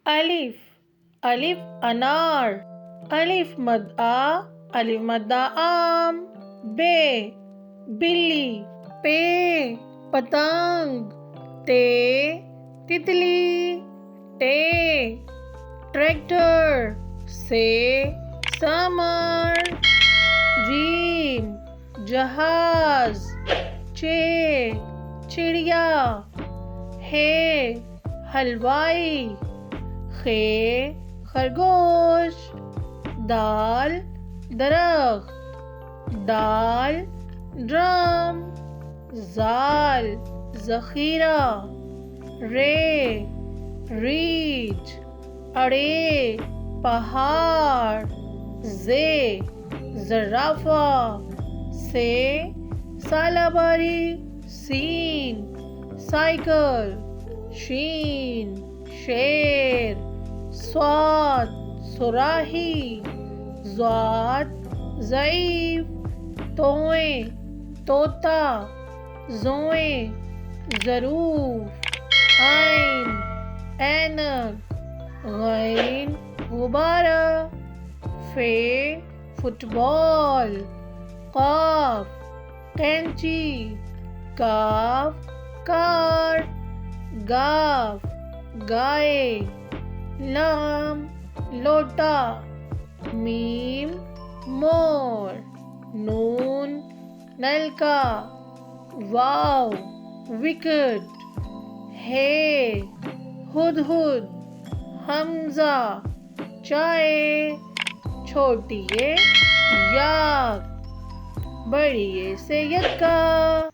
الف الف انار، الف مد آ، الف مد آم. بے بلی، پے پتنگ، تے تتلی، ٹے ٹریکٹر، سے سمر. جیم جہاز، چے چڑیا، ہے حلوائی، خے خرگوش. دال درخت، ڈال ڈرم، زال ذخیرہ، رے ریچھ، اڑے پہاڑ، زے زرافہ، سے سالاباری، سین سائیکل، شین شیر. صاد صراحی، ضاد ضعیف، توئیں طوطا، زوئیں ظروف، عین اینک، غین غبارہ، فے فٹ بال، قاف قینچی، کاف کار، گاف گائے، لام لوٹا، میم مور، نون نلکا، واو وکٹ، ہے ہدہد، حمزہ چائے، چھوٹی اے یاک، بڑی اے سے یکا.